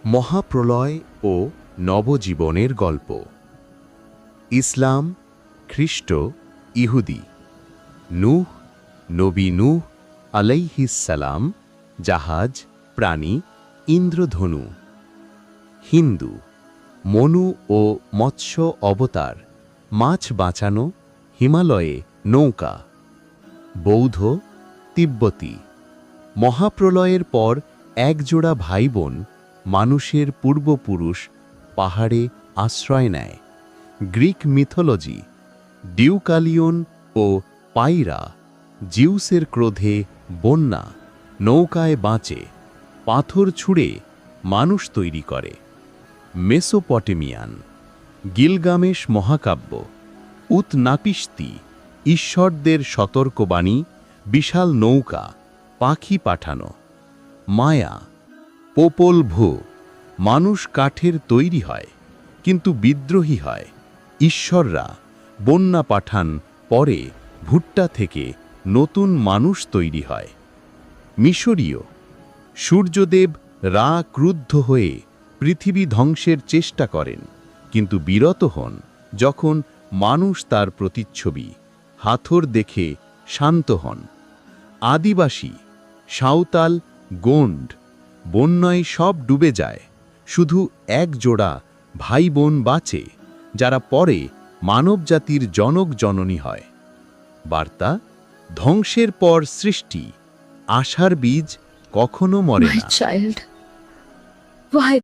মহাপ্রলয় ও নবজীবনের গল্প। ইসলাম, খ্রিস্ট, ইহুদি। নূহ, নবী নূহ আলাইহিস সালাম, জাহাজ, প্রাণী, ইন্দ্রধনু। হিন্দু, মনু ও মৎস্য অবতার, মাছ বাঁচানো, হিমালয়ে নৌকা। বৌদ্ধ, তিব্বতী। মহাপ্রলয়ের পর একজোড়া ভাইবোন, মানুষের পূর্বপুরুষ, পাহাড়ে আশ্রয় নেয়। গ্রিক মিথোলজি, ডিউকালিয়ন ও পাইরা, জিউসের ক্রোধে বন্যা, নৌকায় বাঁচে, পাথর ছুঁড়ে মানুষ তৈরি করে। মেসোপটেমিয়ান, গিলগামেশ মহাকাব্য, উতনাপিস্তি, ঈশ্বরদের সতর্কবাণী, বিশাল নৌকা, পাখি পাঠানো। মায়া, পোপল ভূ, মানুষ কাঠের তৈরি হয় কিন্তু বিদ্রোহী হয়। ঈশ্বররা বন্যা পাঠান, পরে ভুট্টা থেকে নতুন মানুষ তৈরি হয়। মিশরীয়, সূর্যদেব রা ক্রুদ্ধ হয়ে পৃথিবী ধ্বংসের চেষ্টা করেন, কিন্তু বিরত হন যখন মানুষ তার প্রতিচ্ছবি, হাথর দেখে শান্ত হন। আদিবাসী, সাঁওতাল, গোন্ড, বন্যায় সব ডুবে যায়, শুধু এক জোড়া ভাই বোন বাঁচে, যারা পরে মানবজাতির জনক জননী হয়। বার্তা, ধ্বংসের পর সৃষ্টি, আশার বীজ কখনো মরে My না। child, why